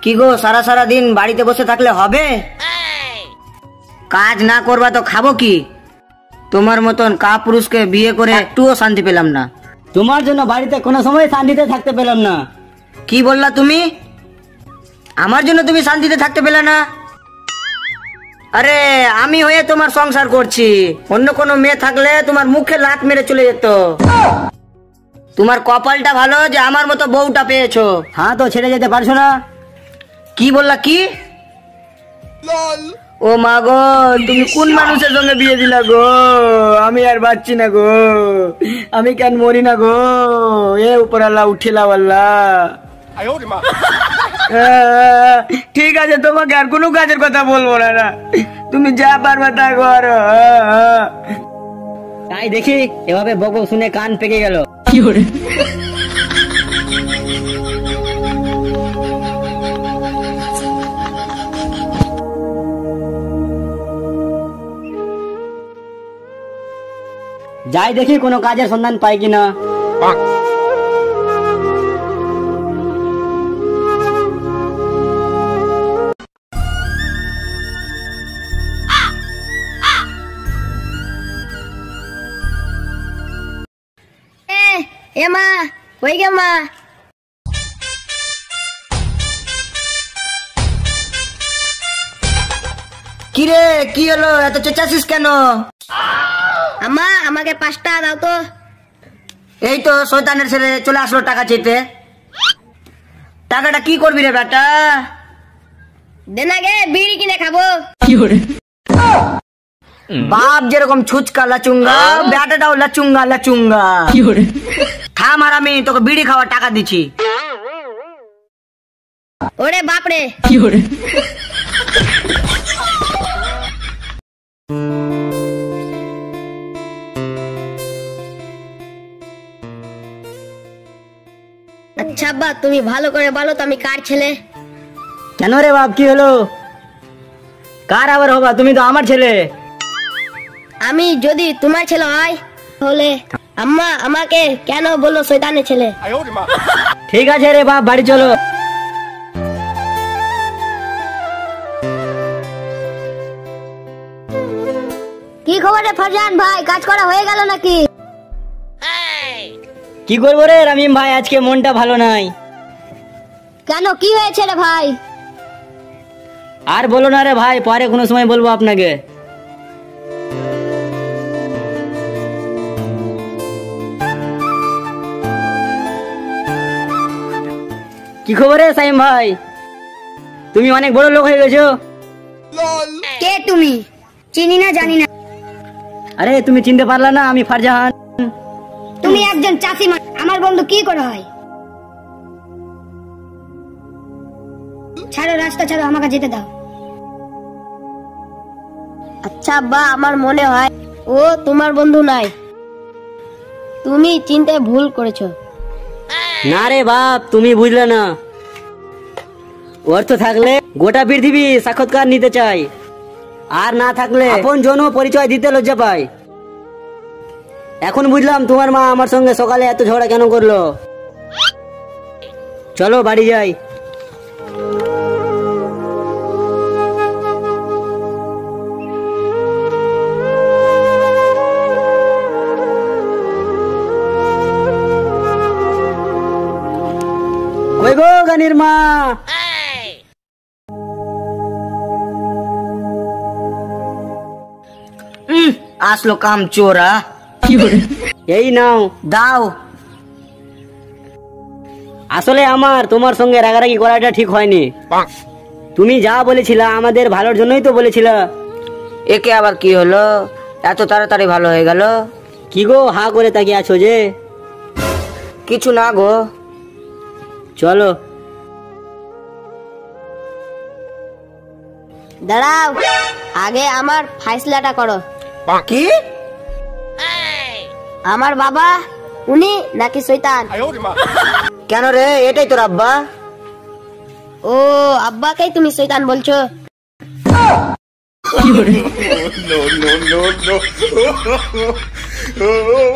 কি গো, সারা সারা দিন বাড়িতে বসে থাকলে হবে? কাজ না করবা তো খাবো কি? তোমার মতন কাপুরুষকে বিয়ে করে একটুও শান্তি পেলাম না। তোমার জন্য বাড়িতে কোনো সময় শান্তিতে থাকতে পেলাম না। কি বললা তুমি? আমার জন্য তুমি শান্তিতে থাকতে পেলে না? আরে আমি হয়ে তোমার সংসার করছি, অন্য কোনো মেয়ে থাকলে তোমার মুখে লাত মেরে চলে যেত। তোমার কপালটা ভালো যে আমার মতো বউটা পেয়েছো। হ্যাঁ, তো ছেড়ে যেতে পারছো না? কি বললা কি? ও মা গো, তুমি কোন মানুষের সঙ্গে বিয়ে দিলা গো? আমি আর বাঁচছি না গো, আমি কেন মরি না গো? এ উপর আল্লাহ উঠিলাম আল্লাহ। ঠিক আছে, তোমাকে আর কোনো কাজের কথা বলবো না, তুমি যা পারবা তা করো। তাই দেখি এভাবে বকবক শুনে কান পেকে গেল। যাই দেখি কোনো কাজের সন্ধান পাই কিনা। মা, ওই গে মা। কিরে, কি হলো? এত চেঁচাছিস কেন? আম্মা, আমাকে 5 টাকা দাও তো। এই তো শয়তানের ছেলে চলে আসলো টাকা চেতে। টাকাটা কি করবি রে বেটা? দেন আগে, বিড়ি কিনে খাবো। বাপ যেরকম ছুচকা লাচুঙ্গা, বেটাটাও লাচুঙ্গা লাচুঙ্গা। থাম, আর আমি তোকে বিড়ি খাওয়ার টাকা দিচ্ছি। ওরে বাপরে। আচ্ছা আব্বা, তুমি ভালো করে বলো তো আমি কার ছেলে? কেন রে বাপ, কি হলো? কার আবার হবা? তুমি তো আমার ছেলে। আমি যদি তোমার ছেলে হয় তাহলে আম্মা আমাকে কেন বললো শয়তানের ছেলে? ঠিক আছে রে বাপ, বাড়ি চলো। কি খবর রে ফারজান ভাই, কাজ করা হয়ে গেল নাকি? কি করবো রে রামিম ভাই, আজকে মনটা ভালো নাই। কেন, কি হয়েছে রে ভাই? আর বলো না রে ভাই, পরে কোনো সময় বলবো আপনাকে। কি খবর রে সাইম ভাই, তুমি অনেক বড় লোক হয়ে গেছো। কে তুমি? চিনি না, জানি না। আরে তুমি চিনতে পারলা না? আমি ফারজান। তুমি একজন চাষি, আমার বন্ধু কি করে হয়? ছাড়ো, রাস্তা ছাড়ো, আমাকে যেতে দাও। আচ্ছা আব্বা, আমার মনে হয় ও তোমার বন্ধু নাই, তুমি চিনতে ভুল করেছো। না রে বাপ, তুমি বুঝলে না। অর্থ থাকলে গোটা পৃথিবী সাক্ষাৎকার নিতে চাই, আর না থাকলে আপন জন পরিচয় দিতে লজ্জা পায়। এখন বুঝলাম তোমার মা আমার সঙ্গে সকালে এত ঝগড়া কেন করলো। চলো বাড়ি যাই। কই গো গানির মা? আসলো কাম চোরা। এই নাও, দাও। আসলে আমার তোমার সঙ্গে রাগারাগি করাটা ঠিক হয়নি। তুমি যা বলেছিলা আমাদের ভালোর জন্যই তো বলেছিলা। একে আবার কি হলো? এত তাড়াতাড়ি ভালো হয়ে গেল? কি গো হা করে তাকিয়ে আছো যে? কিছু না গো। চলো। দাঁড়াও, আগে আমার ফাইসলাটা করো। কি? আমার বাবা উনি নাকি শয়তান? কেন রে, এটাই তোর আব্বা? ও, আব্বাকেই তুমি শয়তান বলছো? no, no, no, no.